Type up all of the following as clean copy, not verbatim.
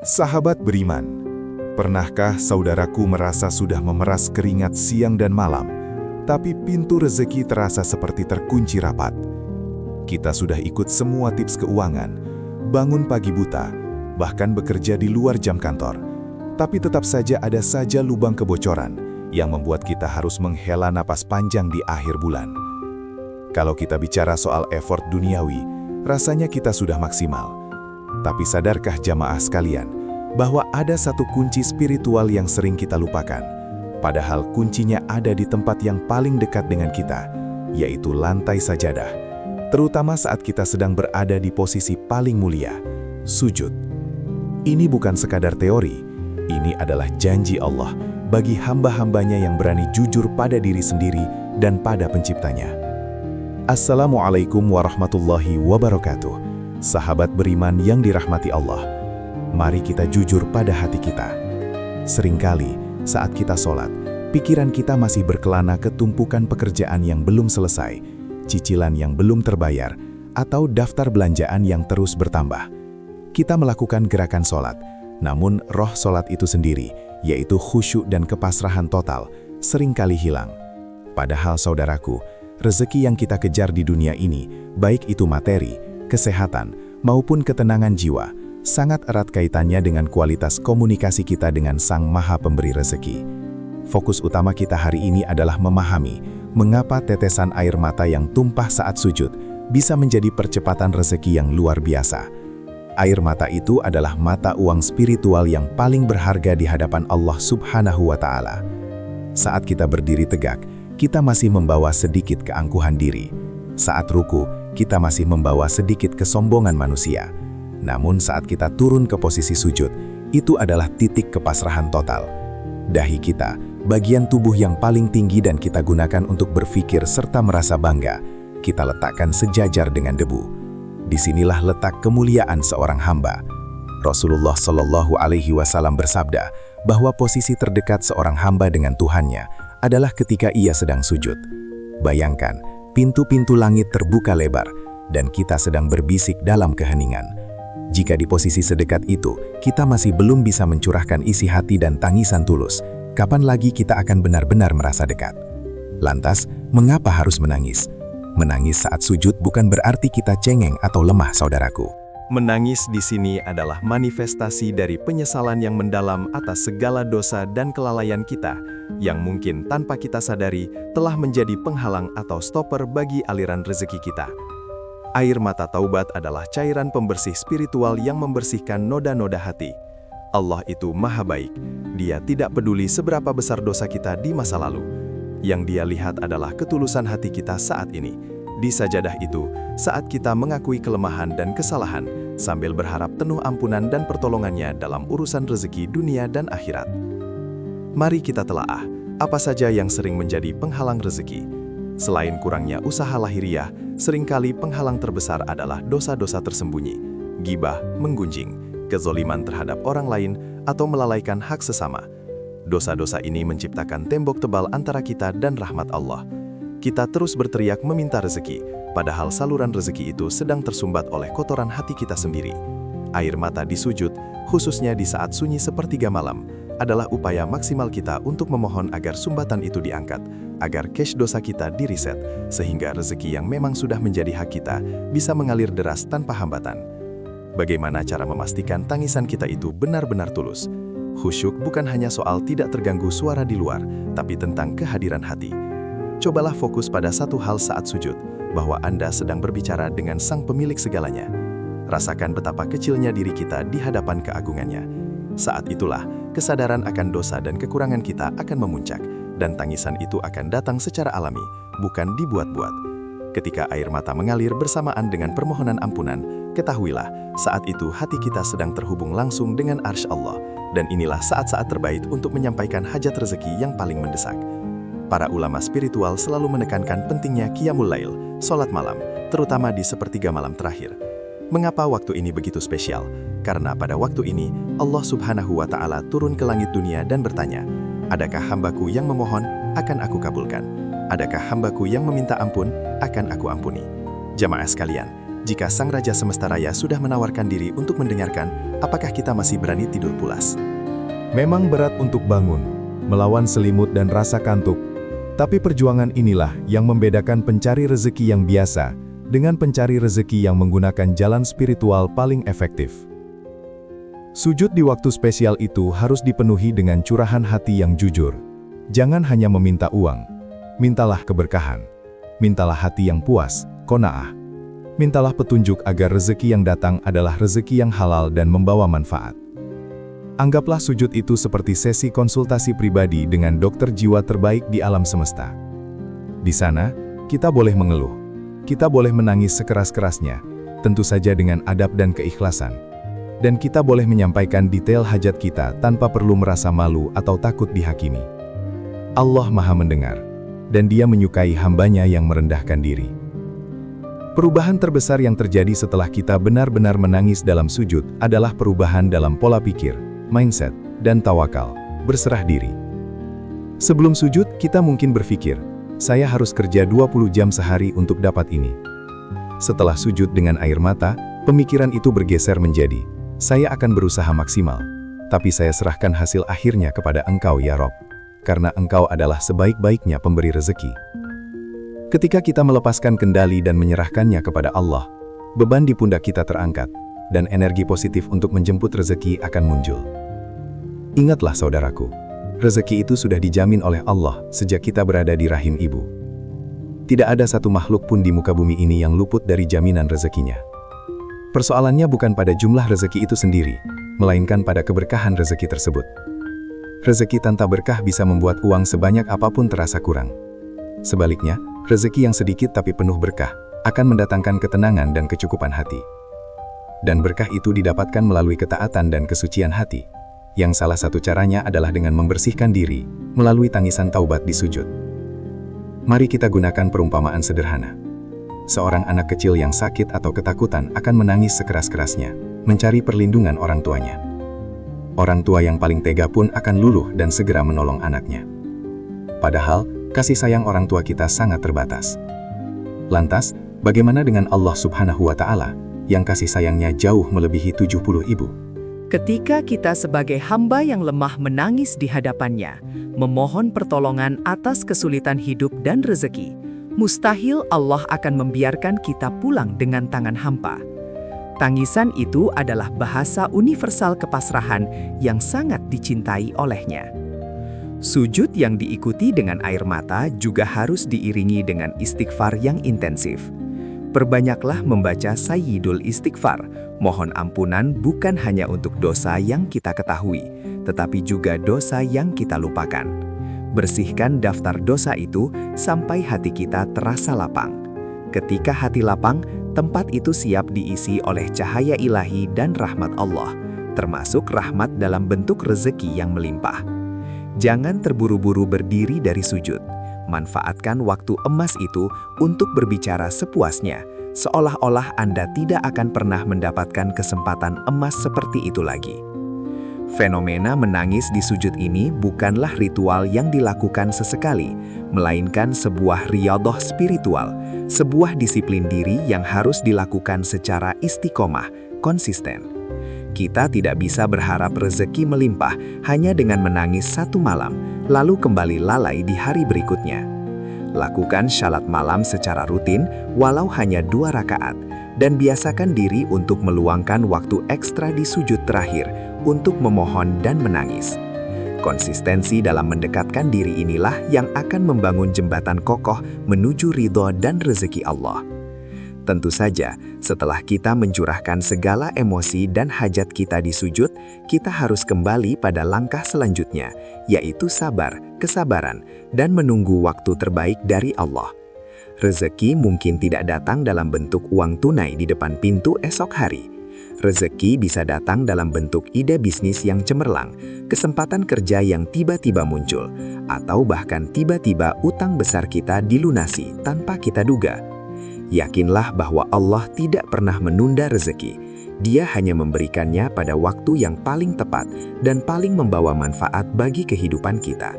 Sahabat beriman, pernahkah saudaraku merasa sudah memeras keringat siang dan malam, tapi pintu rezeki terasa seperti terkunci rapat? Kita sudah ikut semua tips keuangan, bangun pagi buta, bahkan bekerja di luar jam kantor, tapi tetap saja ada saja lubang kebocoran yang membuat kita harus menghela napas panjang di akhir bulan. Kalau kita bicara soal effort duniawi, rasanya kita sudah maksimal. Tapi sadarkah jamaah sekalian, bahwa ada satu kunci spiritual yang sering kita lupakan, padahal kuncinya ada di tempat yang paling dekat dengan kita, yaitu lantai sajadah, terutama saat kita sedang berada di posisi paling mulia, sujud. Ini bukan sekadar teori, ini adalah janji Allah bagi hamba-hambanya yang berani jujur pada diri sendiri dan pada penciptanya. Assalamualaikum warahmatullahi wabarakatuh. Sahabat beriman yang dirahmati Allah, mari kita jujur pada hati kita. Seringkali saat kita sholat, pikiran kita masih berkelana ke tumpukan pekerjaan yang belum selesai, cicilan yang belum terbayar, atau daftar belanjaan yang terus bertambah. Kita melakukan gerakan sholat, namun roh sholat itu sendiri, yaitu khusyuk dan kepasrahan total, seringkali hilang. Padahal saudaraku, rezeki yang kita kejar di dunia ini, baik itu materi, kesehatan, maupun ketenangan jiwa, sangat erat kaitannya dengan kualitas komunikasi kita dengan Sang Maha Pemberi Rezeki. Fokus utama kita hari ini adalah memahami mengapa tetesan air mata yang tumpah saat sujud bisa menjadi percepatan rezeki yang luar biasa. Air mata itu adalah mata uang spiritual yang paling berharga di hadapan Allah Subhanahu wa Ta'ala. Saat kita berdiri tegak, kita masih membawa sedikit keangkuhan diri. Saat ruku, kita masih membawa sedikit kesombongan manusia. Namun saat kita turun ke posisi sujud, itu adalah titik kepasrahan total. Dahi kita, bagian tubuh yang paling tinggi dan kita gunakan untuk berpikir serta merasa bangga, kita letakkan sejajar dengan debu. Disinilah letak kemuliaan seorang hamba. Rasulullah Shallallahu Alaihi Wasallam bersabda bahwa posisi terdekat seorang hamba dengan Tuhannya adalah ketika ia sedang sujud. Bayangkan, pintu-pintu langit terbuka lebar, dan kita sedang berbisik dalam keheningan. Jika di posisi sedekat itu, kita masih belum bisa mencurahkan isi hati dan tangisan tulus, kapan lagi kita akan benar-benar merasa dekat? Lantas, mengapa harus menangis? Menangis saat sujud bukan berarti kita cengeng atau lemah, saudaraku. Menangis di sini adalah manifestasi dari penyesalan yang mendalam atas segala dosa dan kelalaian kita, yang mungkin tanpa kita sadari telah menjadi penghalang atau stopper bagi aliran rezeki kita. Air mata taubat adalah cairan pembersih spiritual yang membersihkan noda-noda hati. Allah itu maha baik. Dia tidak peduli seberapa besar dosa kita di masa lalu. Yang Dia lihat adalah ketulusan hati kita saat ini. Di sajadah itu, saat kita mengakui kelemahan dan kesalahan, sambil berharap penuh ampunan dan pertolongannya dalam urusan rezeki dunia dan akhirat. Mari kita telaah, apa saja yang sering menjadi penghalang rezeki. Selain kurangnya usaha lahiriah, seringkali penghalang terbesar adalah dosa-dosa tersembunyi, ghibah, menggunjing, kezoliman terhadap orang lain, atau melalaikan hak sesama. Dosa-dosa ini menciptakan tembok tebal antara kita dan rahmat Allah. Kita terus berteriak meminta rezeki, padahal saluran rezeki itu sedang tersumbat oleh kotoran hati kita sendiri. Air mata di sujud, khususnya di saat sunyi sepertiga malam, adalah upaya maksimal kita untuk memohon agar sumbatan itu diangkat, agar cache dosa kita di-reset, sehingga rezeki yang memang sudah menjadi hak kita bisa mengalir deras tanpa hambatan. Bagaimana cara memastikan tangisan kita itu benar-benar tulus? Khusyuk bukan hanya soal tidak terganggu suara di luar, tapi tentang kehadiran hati. Cobalah fokus pada satu hal saat sujud, bahwa Anda sedang berbicara dengan Sang Pemilik segalanya. Rasakan betapa kecilnya diri kita di hadapan keagungannya. Saat itulah, kesadaran akan dosa dan kekurangan kita akan memuncak, dan tangisan itu akan datang secara alami, bukan dibuat-buat. Ketika air mata mengalir bersamaan dengan permohonan ampunan, ketahuilah, saat itu hati kita sedang terhubung langsung dengan arsy Allah, dan inilah saat-saat terbaik untuk menyampaikan hajat rezeki yang paling mendesak. Para ulama spiritual selalu menekankan pentingnya qiyamul lail, sholat malam, terutama di sepertiga malam terakhir. Mengapa waktu ini begitu spesial? Karena pada waktu ini, Allah Subhanahu wa Ta'ala turun ke langit dunia dan bertanya, adakah hambaku yang memohon, akan aku kabulkan. Adakah hambaku yang meminta ampun, akan aku ampuni. Jamaah sekalian, Jika Sang Raja Semesta Raya sudah menawarkan diri untuk mendengarkan, apakah kita masih berani tidur pulas? Memang berat untuk bangun, melawan selimut dan rasa kantuk. Tapi perjuangan inilah yang membedakan pencari rezeki yang biasa dengan pencari rezeki yang menggunakan jalan spiritual paling efektif. Sujud di waktu spesial itu harus dipenuhi dengan curahan hati yang jujur. Jangan hanya meminta uang, mintalah keberkahan. Mintalah hati yang puas, qanaah. Mintalah petunjuk agar rezeki yang datang adalah rezeki yang halal dan membawa manfaat. Anggaplah sujud itu seperti sesi konsultasi pribadi dengan dokter jiwa terbaik di alam semesta. Di sana, kita boleh mengeluh. Kita boleh menangis sekeras-kerasnya, tentu saja dengan adab dan keikhlasan. Dan kita boleh menyampaikan detail hajat kita tanpa perlu merasa malu atau takut dihakimi. Allah Maha Mendengar, dan Dia menyukai hambanya yang merendahkan diri. Perubahan terbesar yang terjadi setelah kita benar-benar menangis dalam sujud adalah perubahan dalam pola pikir, mindset, dan tawakal, berserah diri. Sebelum sujud, kita mungkin berpikir, saya harus kerja 20 jam sehari untuk dapat ini. Setelah sujud dengan air mata, pemikiran itu bergeser menjadi, saya akan berusaha maksimal, tapi saya serahkan hasil akhirnya kepada Engkau ya Rob, karena Engkau adalah sebaik-baiknya pemberi rezeki. Ketika kita melepaskan kendali dan menyerahkannya kepada Allah, beban di pundak kita terangkat, dan energi positif untuk menjemput rezeki akan muncul. Ingatlah saudaraku, rezeki itu sudah dijamin oleh Allah sejak kita berada di rahim ibu. Tidak ada satu makhluk pun di muka bumi ini yang luput dari jaminan rezekinya. Persoalannya bukan pada jumlah rezeki itu sendiri, melainkan pada keberkahan rezeki tersebut. Rezeki tanpa berkah bisa membuat uang sebanyak apapun terasa kurang. Sebaliknya, rezeki yang sedikit tapi penuh berkah akan mendatangkan ketenangan dan kecukupan hati. Dan berkah itu didapatkan melalui ketaatan dan kesucian hati, yang salah satu caranya adalah dengan membersihkan diri melalui tangisan taubat di sujud. Mari kita gunakan perumpamaan sederhana. Seorang anak kecil yang sakit atau ketakutan akan menangis sekeras-kerasnya, mencari perlindungan orang tuanya. Orang tua yang paling tega pun akan luluh dan segera menolong anaknya. Padahal, kasih sayang orang tua kita sangat terbatas. Lantas, bagaimana dengan Allah Subhanahu wa Ta'ala, yang kasih sayangnya jauh melebihi 70 ibu? Ketika kita sebagai hamba yang lemah menangis di hadapannya, memohon pertolongan atas kesulitan hidup dan rezeki, mustahil Allah akan membiarkan kita pulang dengan tangan hampa. Tangisan itu adalah bahasa universal kepasrahan yang sangat dicintai olehnya. Sujud yang diikuti dengan air mata juga harus diiringi dengan istighfar yang intensif. Perbanyaklah membaca Sayyidul Istighfar, mohon ampunan bukan hanya untuk dosa yang kita ketahui, tetapi juga dosa yang kita lupakan. Bersihkan daftar dosa itu sampai hati kita terasa lapang. Ketika hati lapang, tempat itu siap diisi oleh cahaya ilahi dan rahmat Allah, termasuk rahmat dalam bentuk rezeki yang melimpah. Jangan terburu-buru berdiri dari sujud. Manfaatkan waktu emas itu untuk berbicara sepuasnya, seolah-olah Anda tidak akan pernah mendapatkan kesempatan emas seperti itu lagi. Fenomena menangis di sujud ini bukanlah ritual yang dilakukan sesekali, melainkan sebuah riyadhah spiritual, sebuah disiplin diri yang harus dilakukan secara istiqomah, konsisten. Kita tidak bisa berharap rezeki melimpah hanya dengan menangis satu malam, lalu kembali lalai di hari berikutnya. Lakukan syalat malam secara rutin, walau hanya 2 rakaat, dan biasakan diri untuk meluangkan waktu ekstra di sujud terakhir untuk memohon dan menangis. Konsistensi dalam mendekatkan diri inilah yang akan membangun jembatan kokoh menuju ridho dan rezeki Allah. Tentu saja, setelah kita mencurahkan segala emosi dan hajat kita di sujud, kita harus kembali pada langkah selanjutnya, yaitu sabar, kesabaran, dan menunggu waktu terbaik dari Allah. Rezeki mungkin tidak datang dalam bentuk uang tunai di depan pintu esok hari. Rezeki bisa datang dalam bentuk ide bisnis yang cemerlang, kesempatan kerja yang tiba-tiba muncul, atau bahkan tiba-tiba utang besar kita dilunasi tanpa kita duga. Yakinlah bahwa Allah tidak pernah menunda rezeki. Dia hanya memberikannya pada waktu yang paling tepat dan paling membawa manfaat bagi kehidupan kita.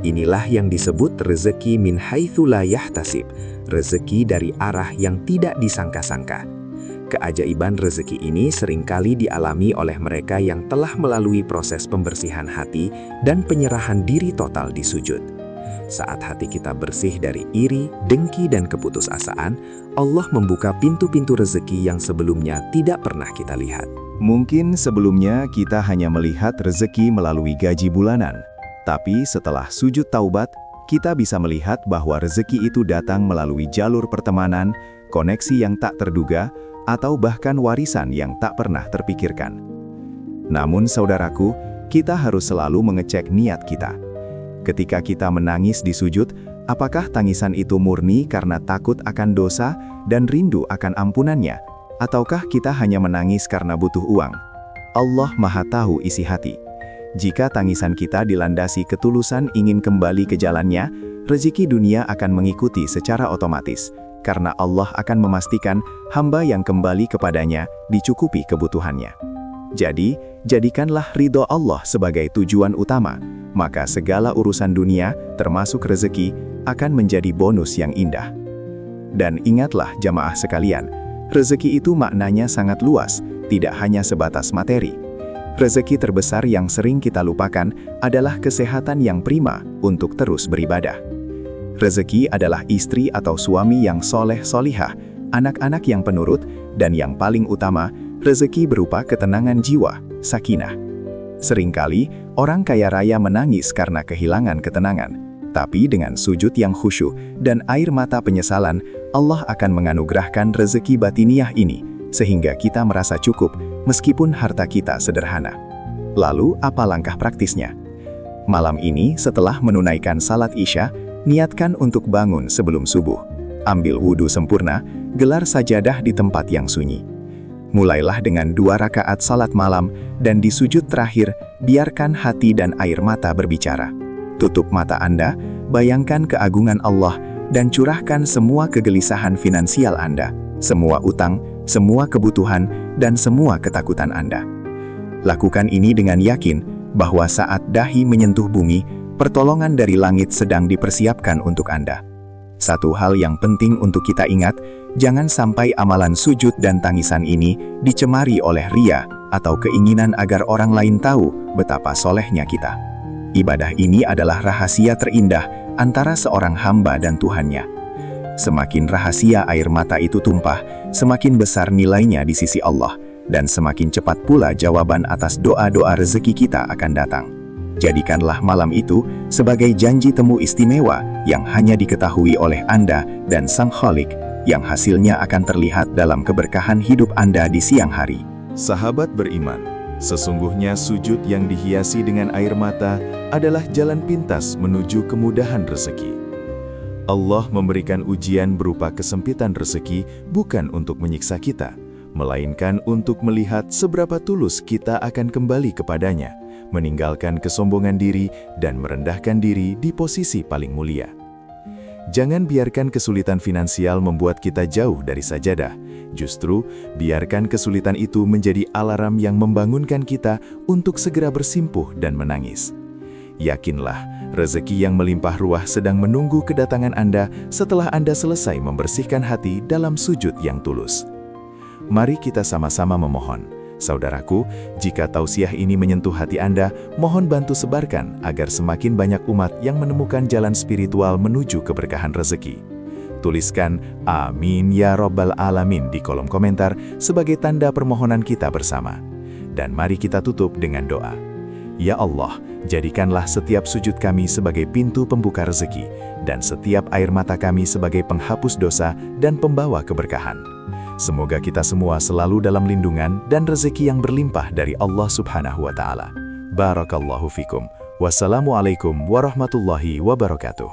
Inilah yang disebut rezeki min haitsu la yahtasib, rezeki dari arah yang tidak disangka-sangka. Keajaiban rezeki ini seringkali dialami oleh mereka yang telah melalui proses pembersihan hati dan penyerahan diri total di sujud. Saat hati kita bersih dari iri, dengki, dan keputusasaan, Allah membuka pintu-pintu rezeki yang sebelumnya tidak pernah kita lihat. Mungkin sebelumnya kita hanya melihat rezeki melalui gaji bulanan, tapi setelah sujud taubat, kita bisa melihat bahwa rezeki itu datang melalui jalur pertemanan, koneksi yang tak terduga, atau bahkan warisan yang tak pernah terpikirkan. Namun saudaraku, kita harus selalu mengecek niat kita. Ketika kita menangis di sujud, apakah tangisan itu murni karena takut akan dosa dan rindu akan ampunannya? Ataukah kita hanya menangis karena butuh uang? Allah Maha Tahu isi hati. Jika tangisan kita dilandasi ketulusan ingin kembali ke jalannya, rezeki dunia akan mengikuti secara otomatis. Karena Allah akan memastikan hamba yang kembali kepadanya dicukupi kebutuhannya. Jadi, jadikanlah ridho Allah sebagai tujuan utama, maka segala urusan dunia, termasuk rezeki, akan menjadi bonus yang indah. Dan ingatlah jamaah sekalian, rezeki itu maknanya sangat luas, tidak hanya sebatas materi. Rezeki terbesar yang sering kita lupakan adalah kesehatan yang prima untuk terus beribadah. Rezeki adalah istri atau suami yang soleh-solihah, anak-anak yang penurut, dan yang paling utama, rezeki berupa ketenangan jiwa, sakinah. Seringkali, orang kaya raya menangis karena kehilangan ketenangan. Tapi dengan sujud yang khusyuk dan air mata penyesalan, Allah akan menganugerahkan rezeki batiniah ini, sehingga kita merasa cukup, meskipun harta kita sederhana. Lalu, apa langkah praktisnya? Malam ini, setelah menunaikan salat Isya, niatkan untuk bangun sebelum subuh. Ambil wudhu sempurna, gelar sajadah di tempat yang sunyi. Mulailah dengan 2 rakaat salat malam, dan di sujud terakhir, biarkan hati dan air mata berbicara. Tutup mata Anda, bayangkan keagungan Allah, dan curahkan semua kegelisahan finansial Anda, semua utang, semua kebutuhan, dan semua ketakutan Anda. Lakukan ini dengan yakin bahwa saat dahi menyentuh bumi, pertolongan dari langit sedang dipersiapkan untuk Anda. Satu hal yang penting untuk kita ingat, jangan sampai amalan sujud dan tangisan ini dicemari oleh ria atau keinginan agar orang lain tahu betapa solehnya kita. Ibadah ini adalah rahasia terindah antara seorang hamba dan Tuhannya. Semakin rahasia air mata itu tumpah, semakin besar nilainya di sisi Allah, dan semakin cepat pula jawaban atas doa-doa rezeki kita akan datang. Jadikanlah malam itu sebagai janji temu istimewa yang hanya diketahui oleh Anda dan Sang Khalik, yang hasilnya akan terlihat dalam keberkahan hidup Anda di siang hari. Sahabat beriman, sesungguhnya sujud yang dihiasi dengan air mata adalah jalan pintas menuju kemudahan rezeki. Allah memberikan ujian berupa kesempitan rezeki bukan untuk menyiksa kita, melainkan untuk melihat seberapa tulus kita akan kembali kepadanya, meninggalkan kesombongan diri dan merendahkan diri di posisi paling mulia. Jangan biarkan kesulitan finansial membuat kita jauh dari sajadah. Justru, biarkan kesulitan itu menjadi alarm yang membangunkan kita untuk segera bersimpuh dan menangis. Yakinlah, rezeki yang melimpah ruah sedang menunggu kedatangan Anda setelah Anda selesai membersihkan hati dalam sujud yang tulus. Mari kita sama-sama memohon. Saudaraku, jika tausiah ini menyentuh hati Anda, mohon bantu sebarkan agar semakin banyak umat yang menemukan jalan spiritual menuju keberkahan rezeki. Tuliskan Amin ya Rabbal Alamin di kolom komentar sebagai tanda permohonan kita bersama. Dan mari kita tutup dengan doa. Ya Allah, jadikanlah setiap sujud kami sebagai pintu pembuka rezeki, dan setiap air mata kami sebagai penghapus dosa dan pembawa keberkahan. Semoga kita semua selalu dalam lindungan dan rezeki yang berlimpah dari Allah Subhanahu wa Ta'ala. Barakallahu fikum. Wassalamualaikum warahmatullahi wabarakatuh.